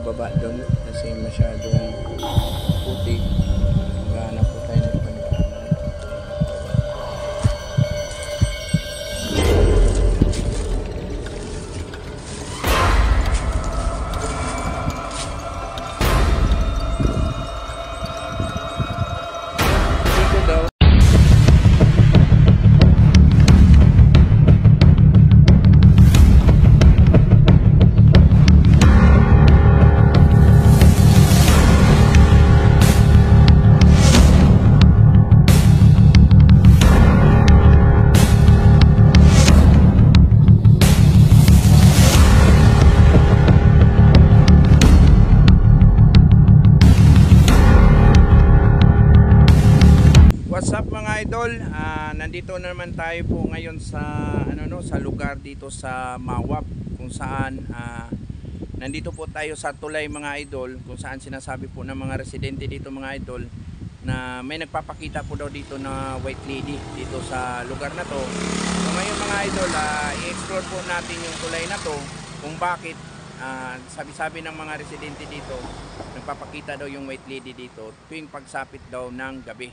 pababa doon kasi masyadong puti. Maghanap po tayo ng pandaanan. Dito daw. What's up mga idol? Nandito na naman tayo po ngayon sa sa lugar dito sa Mawab, kung saan nandito po tayo sa tulay mga idol, kung saan sinasabi po ng mga residente dito mga idol na may nagpapakita po daw dito na white lady dito sa lugar na to. So ngayon mga idol, i-explore po natin yung tulay na to, kung bakit sabi-sabi ng mga residente dito nagpapakita daw yung white lady dito tuwing pagsapit daw ng gabi.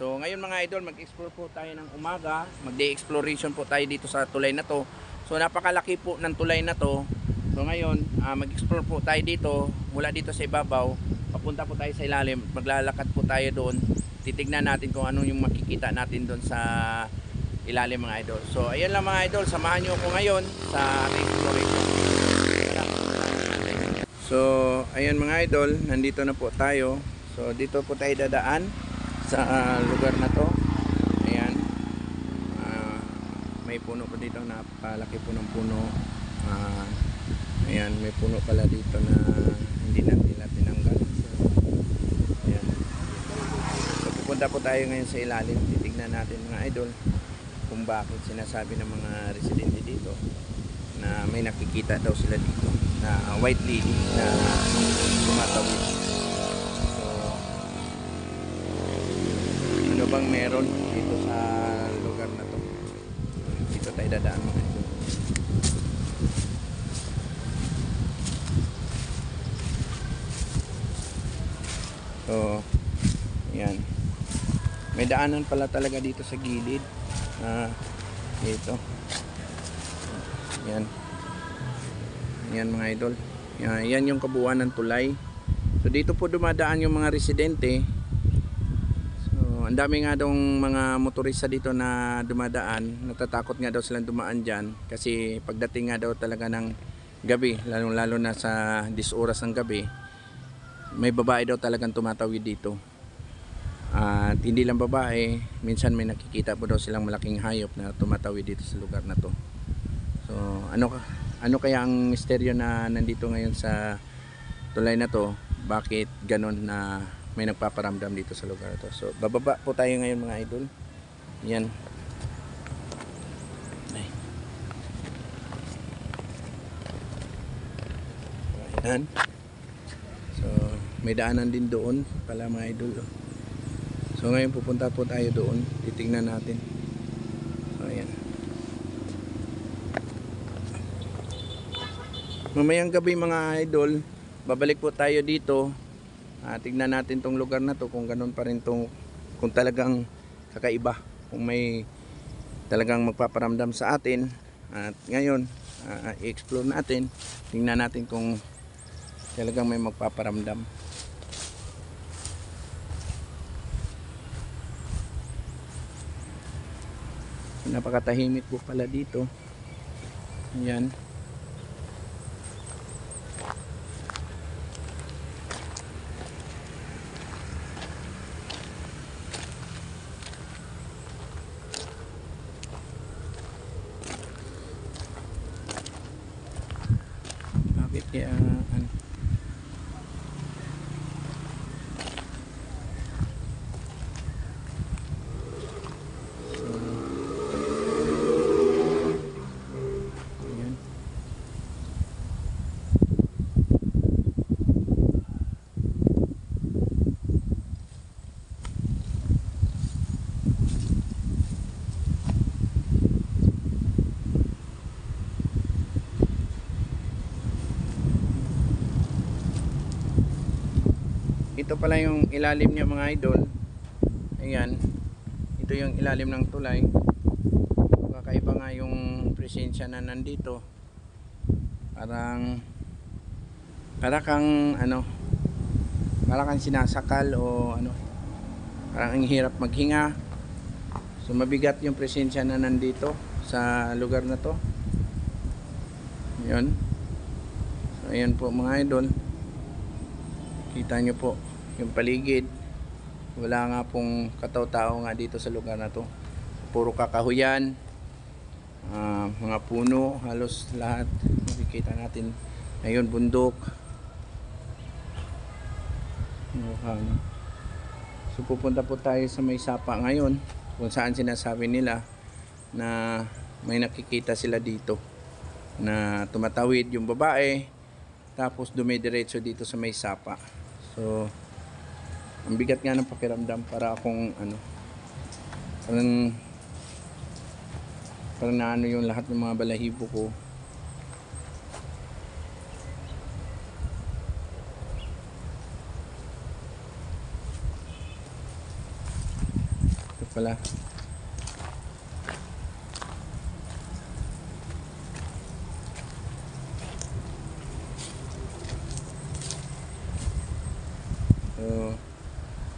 So ngayon mga idol, mag-explore po tayo ng umaga, mag-day exploration po tayo dito sa tulay na to. So napakalaki po ng tulay na to. So ngayon, mag-explore po tayo dito, mula dito sa ibabaw, papunta po tayo sa ilalim, maglalakad po tayo doon. Titignan natin kung ano yung makikita natin doon sa ilalim mga idol. So ayan lang mga idol, samahan nyo ako ngayon sa ating exploration. So ayan mga idol, nandito na po tayo. So dito po tayo dadaan sa lugar na to. Ayan, may puno po dito, napakalaki po ng puno. Ayan, may puno pala dito na hindi natin tinanggal. Ayan, so pupunta po tayo ngayon sa ilalim. Titignan natin mga idol kung bakit sinasabi ng mga residente dito na may nakikita daw sila dito na white lady na tumatawid. Ano bang meron dito sa lugar na to? Dito tayo dadaan mga idol. So yan, may daanan pala talaga dito sa gilid. Dito yan, yan mga idol. Yan yung kabuuan ng tulay. So dito po dumadaan yung mga residente. Ang dami nga daw mga motorista dito na dumadaan, natatakot nga daw silang dumaan dyan kasi pagdating nga daw talaga ng gabi, lalo na sa 10 oras ng gabi, may babae daw talagang tumatawid dito. At hindi lang babae, minsan may nakikita po daw silang malaking hayop na tumatawid dito sa lugar na to. So ano kaya ang misteryo na nandito ngayon sa tulay na to? Bakit ganon na may nagpaparamdam dito sa lugar ito? So bababa po tayo ngayon mga idol. Yan. Ay. Ayan. So may daanan din doon pala mga idol. So ngayon pupunta po tayo doon. Titingnan natin. So ayan. Mamayang gabi mga idol, babalik po tayo dito. Tignan natin tong lugar na to kung ganun pa rin tong, kung talagang kakaiba, kung may talagang magpaparamdam sa atin. At ngayon i-explore natin, tingnan natin kung talagang may magpaparamdam. Napakatahimik po pala dito. Ayan. Kaya ito pala yung ilalim niya mga idol. Ayan, ito yung ilalim ng tulay. Kakaiba nga yung presensya na nandito. Para kang ano, para kang sinasakal o ano, parang ang hirap maghinga. So mabigat yung presensya na nandito sa lugar na to. Yun. So ayan po mga idol, kita nyo po yung paligid. Wala nga pong kataw-tao nga dito sa lugar na to. Puro kakahuyan, mga puno, halos lahat makikita natin. Ayun, bundok. So pupunta po tayo sa may sapa ngayon, kung saan sinasabi nila na may nakikita sila dito na tumatawid yung babae, tapos dumidiretso dito sa may sapa. So ang bigat nga ng pakiramdam, para akong ano, parang naano yung lahat ng mga balahibo ko. Ito pala. So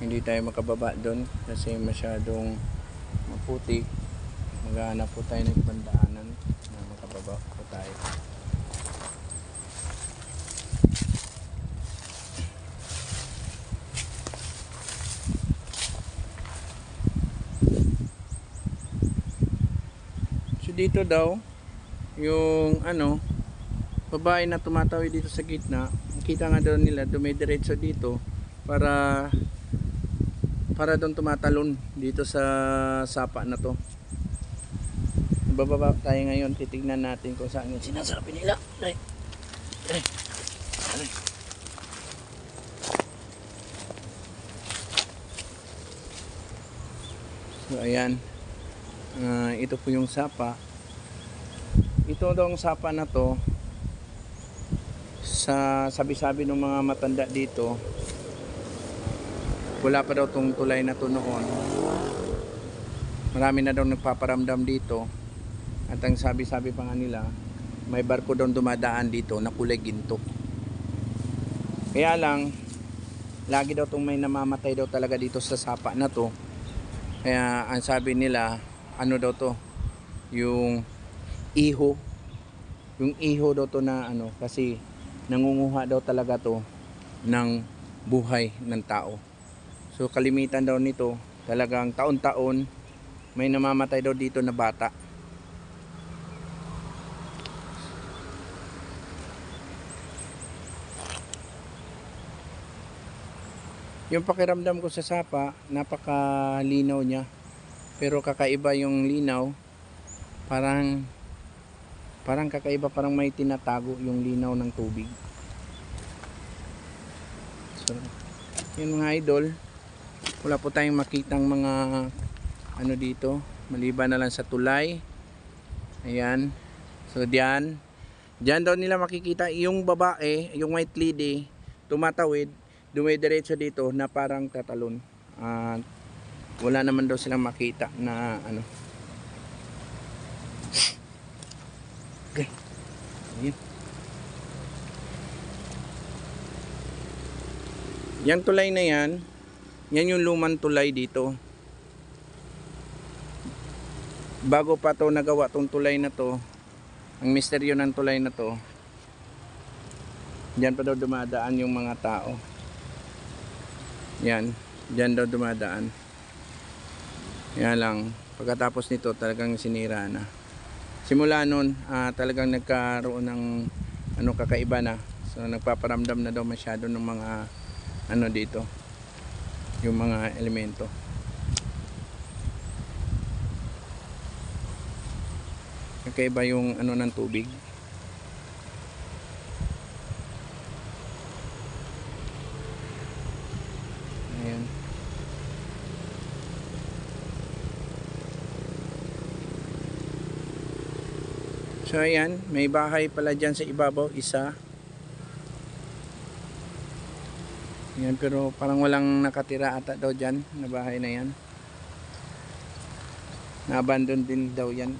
hindi tayo makababa doon kasi masyadong maputik. Maghahanap po tayo ng ibang daanan na makababa po tayo. So dito daw yung ano, babae na tumatawid dito sa gitna, kita nga daw nila dumidiretso dito para doon tumatalon dito sa sapa na to. Bababa tayo ngayon, titignan natin kung saan yung sinasabi nila. Ay. So ayan, ito po yung sapa. Ito daw ang sapa na to, sa sabi-sabi ng mga matanda dito, wala pa daw tong tulay na to noon. Marami na daw nagpaparamdam dito. At ang sabi-sabi pa nga nila, may barko daw dumadaan dito na kulay ginto. Kaya lang, lagi daw tong may namamatay daw talaga dito sa sapa na to. Kaya ang sabi nila, ano daw to, yung iho. Yung iho daw to na ano, kasi nangunguha daw talaga to ng buhay ng tao. So kalimitan daw nito, talagang taon-taon may namamatay daw dito na bata. Yung pakiramdam ko sa sapa, napakalinaw niya. Pero kakaiba yung linaw. Parang kakaiba, parang may tinatago yung linaw ng tubig. So, yun mga idol. Wala po tayong makitang mga ano dito, maliban na lang sa tulay. Ayan. So diyan daw nila makikita yung babae, yung white lady, tumatawid, dumidiretso dito na parang tatalon. Wala naman daw silang makita na ano. Okay. Ayan. Yang tulay na yan, yan yung lumang tulay dito. Bago pa to nagawa tong tulay na to, ang misteryo ng tulay na to, diyan pa daw dumadaan yung mga tao. Yan, diyan daw dumadaan. Yan lang, pagkatapos nito talagang sinira na. Simula nun, talagang nagkaroon ng ano, kakaiba na. So nagpaparamdam na daw masyado ng mga ano dito, yung mga elemento. Kakaiba yung ano ng tubig. Ayan. So ayan, may bahay pala dyan sa ibabaw, isa. Yan, pero parang walang nakatira ata daw dyan na bahay na yan. Na-abandon din daw yan.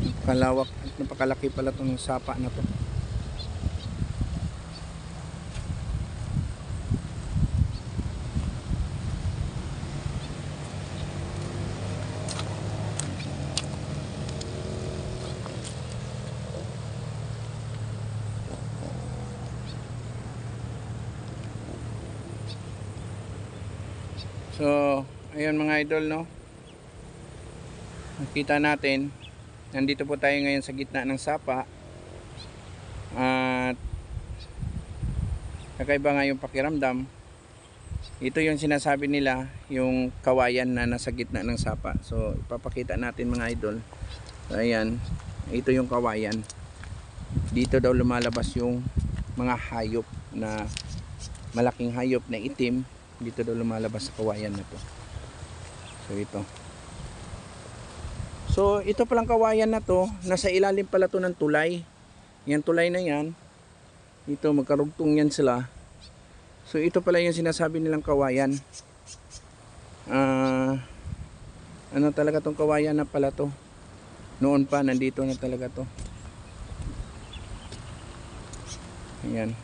Napakalawak at napakalaki pala itong sapa na to. So, ayun mga idol, no? Nakita natin, nandito po tayo ngayon sa gitna ng sapa. At kakaiba nga yung pakiramdam. Ito yung sinasabi nila, yung kawayan na nasa gitna ng sapa. So, ipapakita natin mga idol. So, ayan, ito yung kawayan. Dito daw lumalabas yung mga hayop na malaking hayop na itim. Dito daw lumalabas sa kawayan na to. So ito. So ito palang kawayan na to, nasa ilalim pala to ng tulay. Yan tulay na yan. Ito magkarugtong yan sila. So ito pala yung sinasabi nilang kawayan. Ano talaga tong kawayan na pala to. Noon pa nandito na talaga to. Ayan.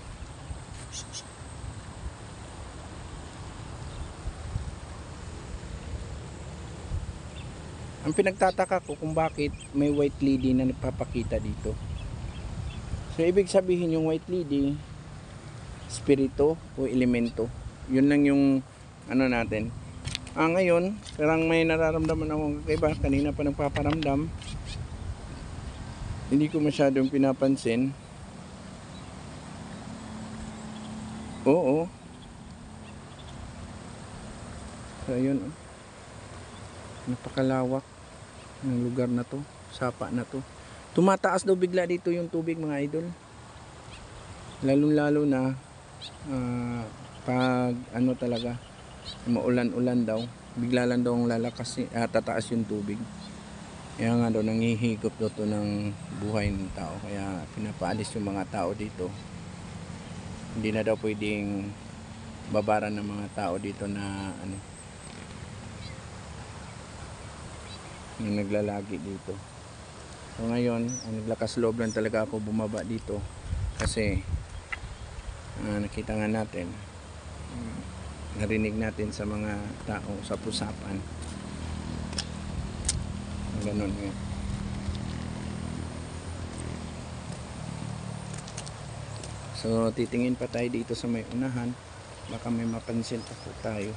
Ang pinagtataka ko kung bakit may white lady na nagpapakita dito. So ibig sabihin yung white lady, spirito o elemento. Yun lang yung ano natin. Ngayon, parang may nararamdaman akong kakaiba. Kanina pa nagpaparamdam. Hindi ko masyadong pinapansin. Oo. So ayun. Napakalawak ng lugar na to, sapa na to. Tumataas daw bigla dito yung tubig mga idol. Lalo na pag ano talaga, maulan-ulan daw, bigla lang daw lalakas, tataas yung tubig. Kaya nga daw nanghihigop daw to ng buhay ng tao. Kaya pinapaalis yung mga tao dito. Hindi na daw pwedeng babaran ng mga tao dito na ano, yung naglalagi dito. So ngayon, naglakas loob lang talaga ako bumaba dito kasi nakita nga natin, narinig natin sa mga tao sa pusapan. Ganun nga. So titingin pa tayo dito sa may unahan, baka may mapansin pa po tayo.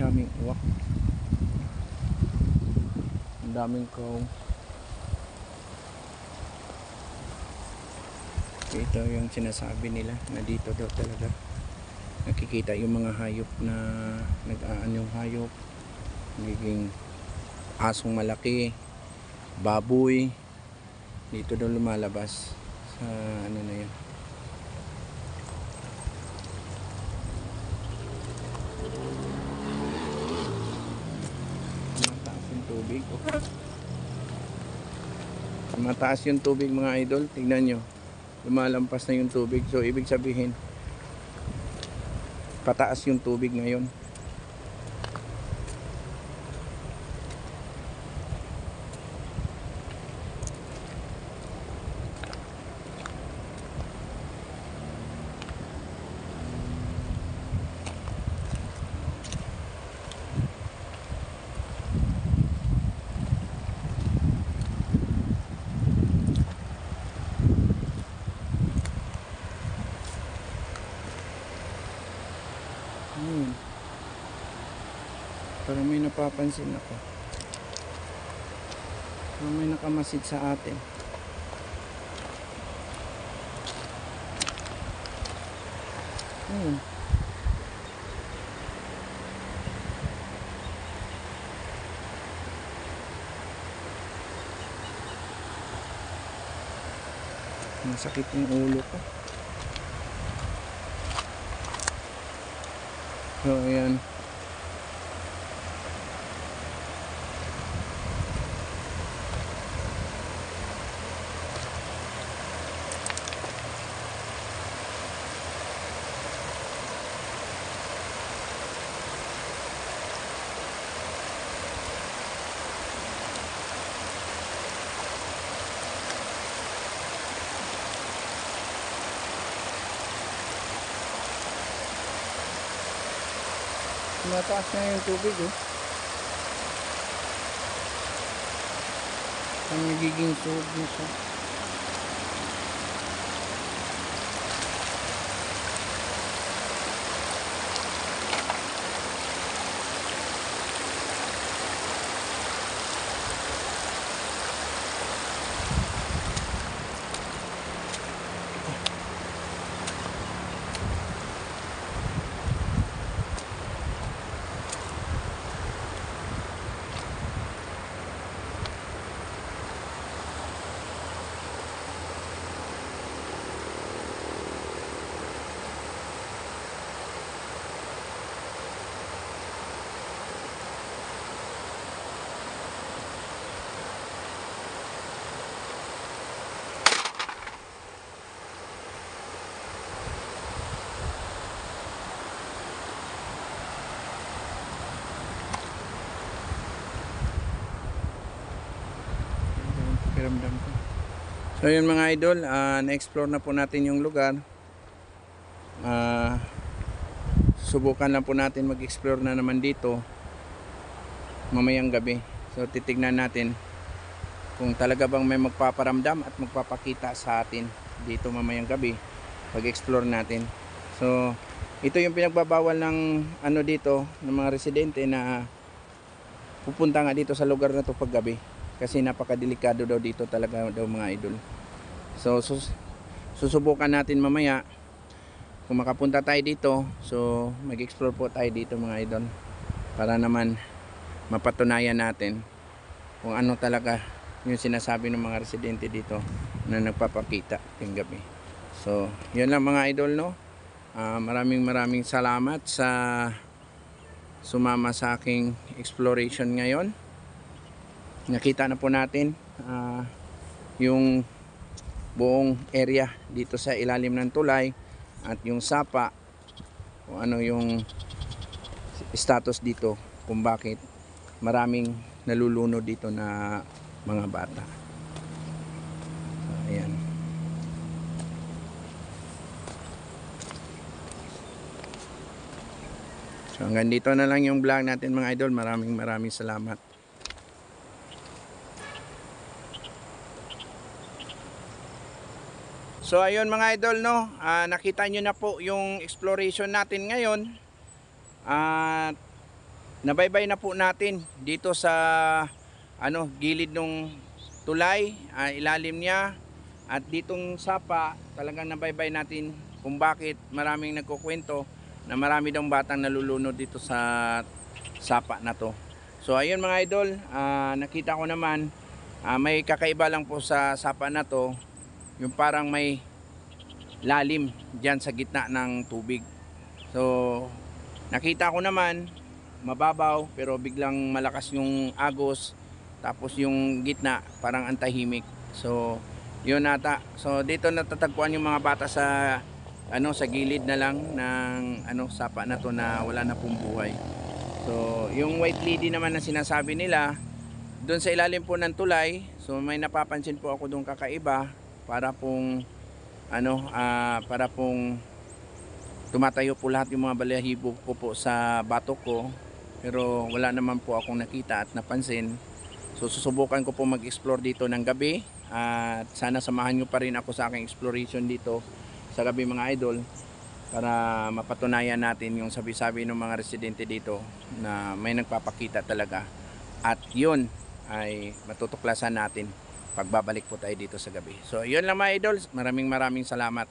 Daming uwak, ang daming kaw. Ito yung sinasabi nila na dito daw talaga nakikita yung mga hayop na nag-aanyong hayop, nagiging asong malaki, baboy, dito daw lumalabas sa ano na yan. Tubig. Mataas yung tubig mga idol, tignan nyo, lumalampas na yung tubig. So ibig sabihin pataas yung tubig ngayon. Parang may napapansin ako. Parang may nakamasid sa atin. Masakit yung ulo ko. So ayan. Mataas na yung tubig oh. Ang nagiging tubig siya. Pakiramdam ko. So yun mga idol, na-explore na po natin yung lugar. Subukan lang po natin mag-explore na naman dito mamayang gabi. So titignan natin kung talaga bang may magpaparamdam at magpapakita sa atin dito mamayang gabi pag-explore natin. So ito yung pinagbabawal ng ano dito ng mga residente na pupunta nga dito sa lugar na to pag gabi. Kasi napakadelikado daw dito talaga daw mga idol. So susubukan natin mamaya kung makapunta tayo dito. So mag-explore po tayo dito mga idol para naman mapatunayan natin kung ano talaga yung sinasabi ng mga residente dito na nagpapakita yung gabi. So yun lang mga idol no. Maraming salamat sa sumama sa aking exploration ngayon. Nakita na po natin yung buong area dito sa ilalim ng tulay at yung sapa, kung ano yung status dito, kung bakit maraming nalulunod dito na mga bata. So, ayan. So hanggang dito na lang yung vlog natin mga idol. Maraming salamat. So ayun mga idol no, nakita nyo na po yung exploration natin ngayon. At nabaybay na po natin dito sa gilid ng tulay, ilalim niya. At ditong sapa, talagang nabaybay natin kung bakit maraming nagkukwento na marami daw batang nalulunod dito sa sapa na to. So ayun mga idol, nakita ko naman may kakaiba lang po sa sapa na to. Yung parang may lalim dyan sa gitna ng tubig. So nakita ko naman mababaw pero biglang malakas yung agos, tapos yung gitna parang antahimik. So yun ata. So dito natatagpuan yung mga bata sa sa gilid na lang ng sapa na to na wala na pong buhay. So yung white lady naman na sinasabi nila doon sa ilalim po ng tulay. So may napapansin po ako doon kakaiba. Para pong para pong tumatayo po lahat yung mga balahibo ko po sa batok ko, pero wala naman po akong nakita at napansin. So susubukan ko po mag-explore dito ng gabi at sana samahan nyo pa rin ako sa aking exploration dito sa gabi mga idol para mapatunayan natin yung sabi-sabi ng mga residente dito na may nagpapakita talaga, at yun ay matutuklasan natin pagbabalik po tayo dito sa gabi. So yun lang mga idol, maraming salamat.